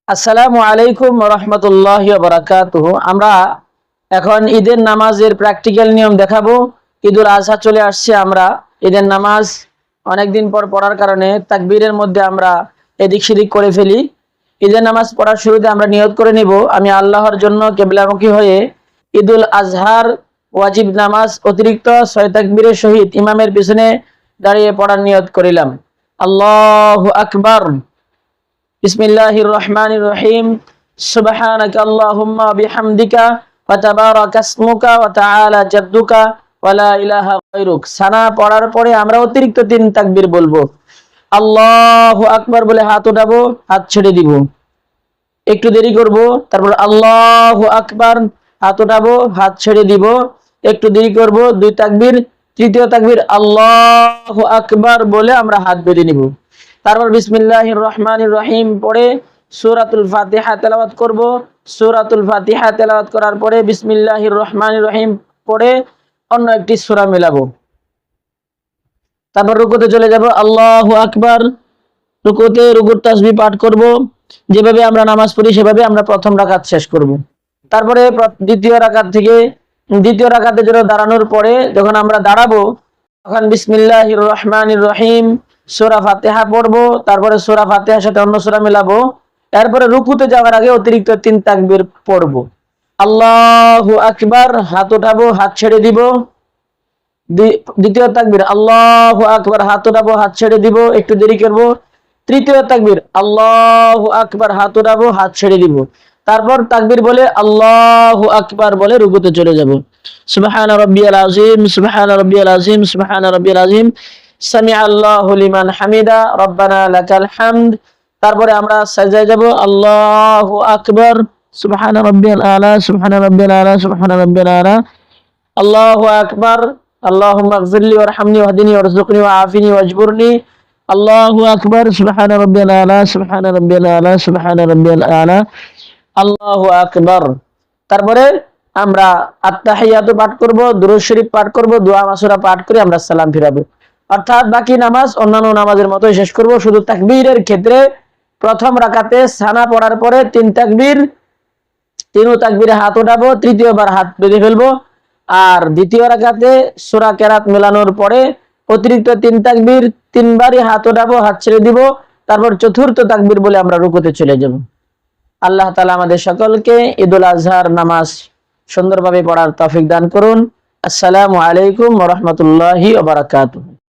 আসসালামু আলাইকুম ওয়া রাহমাতুল্লাহি ওয়া বারাকাতুহু। আমরা এখন ঈদের নামাজের প্র্যাকটিক্যাল নিয়ম দেখাবো। ঈদুল আজহা চলে আসছে, আমরা ঈদের নামাজ অনেকদিন পর পড়ার কারণে তাকবীরের মধ্যে আমরা এদিক সেদিক করে ফেলি। ঈদের নামাজ পড়ার শুরুতে আমরা নিয়ত করে নিব, আমি আল্লাহর জন্য কিবলামুখী হয়ে ঈদুল আজহার ওয়াজিব নামাজ অতিরিক্ত 6 তাকবীরের সহিত ইমামের পিছনে দাঁড়িয়ে পড়ার নিয়ত করিলাম। আল্লাহু আকবার। বিসমিল্লাহির রহমানির রহিম। সুবহানাকা আল্লাহুম্মা বিহামদিকা ওয়া তাবারাকা ইসমুকা ওয়া তাআলা জাদ্দুকা ওয়া লা ইলাহা গায়রুক। সানা পড়ার পরে আমরা অতিরিক্ত 3 তাকবীর বলবো। আল্লাহু আকবার বলে হাত উঠাবো, হাত ছেড়ে দিব, একটু দেরি করব, তারপর আল্লাহু আকবার, হাত উঠাবো, হাত ছেড়ে দিব, একটু দেরি করব, 2 তাকবীর, তৃতীয় তাকবীর আল্লাহু আকবার বলে আমরা হাত বেঁধে নিব। তারপর বিসমিল্লাহির রহমানির রহিম পড়ে সূরাতুল ফাতিহা তেলাওয়াত করব। সূরাতুল ফাতিহা তেলাওয়াত করার পরে বিসমিল্লাহির রহমানির রহিম পড়ে অন্য একটি সূরা মেলাবো। তারপর রুকুতে চলে যাব, আল্লাহু আকবার। রুকুতে রুকুর তাসবিহ পাঠ করব, যেভাবে আমরা নামাজ পড়ি সেভাবে আমরা প্রথম রাকাত শেষ করব। তারপরে দ্বিতীয় রাকাতের জন্য দাঁড়ানোর পরে যখন আমরা দাঁড়াবো তখন বিসমিল্লাহির রহমানির রহিম সূরা ফাতিহা পড়বো। তারপরে সূরা ফাতিহার সাথে অন্য সূরা মেলাবো। এরপরে রুকুতে যাওয়ার আগে অতিরিক্ত 3 তাকবীর পড়বো। আল্লাহু আকবার, হাত উঠাবো, হাত ছেড়ে দিব। দ্বিতীয় তাকবীর আল্লাহু আকবার, হাত উঠাবো, হাত ছেড়ে দিব, একটু দেরি করব। তৃতীয় তাকবীর আল্লাহু আকবার, হাত উঠাবো, হাত ছেড়ে দিব। তারপর তাকবীর বলে আল্লাহু আকবার বলে রুকুতে চলে যাব। সুবহান রাব্বিয়াল আযীম, সুবহান রাব্বিয়াল আযীম, সুবহান রাব্বিয়াল আযীম, সামিআ আল্লাহু লিমান হামিদা, রব্বানা লাকাল হামদ। তারপরে আমরা সাজদায় যাব, আল্লাহু আকবার, সুবহান রাব্বিয়াল আলা, সুবহান রাব্বিয়াল আলা, সুবহান রাব্বিয়াল আলা, আল্লাহু আকবার, আল্লাহুম্মা ইগফিরলি ওয়ারহামনি ওয়াহদিনি ওয়ারযুকনি ওয়াআফিনি ওয়াজবুরনি, আল্লাহু আকবার, সুবহান রাব্বিয়াল আলা, সুবহান রাব্বিয়াল আলা, সুবহান রাব্বিয়াল আলা, আল্লাহু আকবার। তারপরে আমরা আত্তাহিয়াতু পাঠ করব, দুরূদ শরীফ পাঠ করব, দোয়া মাসুরা পাঠ করে আমরা সালাম ফিরাবো। অর্থাৎ বাকি নামাজ অন্যান্য নামাজের মতোই শেষ করব। শুধু তাকবীরের ক্ষেত্রে প্রথম রাকাতে সানা পড়ার পরে 3 তাকবীর, 3 তাকবীরে হাত উঠাবো, তৃতীয়বার হাত বেঁধে ফেলবো। আর দ্বিতীয় রাকাতে সূরা কেরাত মেলানোর পরে অতিরিক্ত 3 তাকবীর, 3 বারই হাত উঠাবো, হাত ছেড়ে দিব। তারপর চতুর্থ তাকবীর বলে আমরা রুকুতে চলে যাব। আল্লাহ তাআলা আমাদের সকলকে ঈদুল আজহার নামাজ সুন্দরভাবে পড়ার তৌফিক দান করুন। আসসালামু আলাইকুম ওয়া রাহমাতুল্লাহি ওয়া বারাকাতুহু।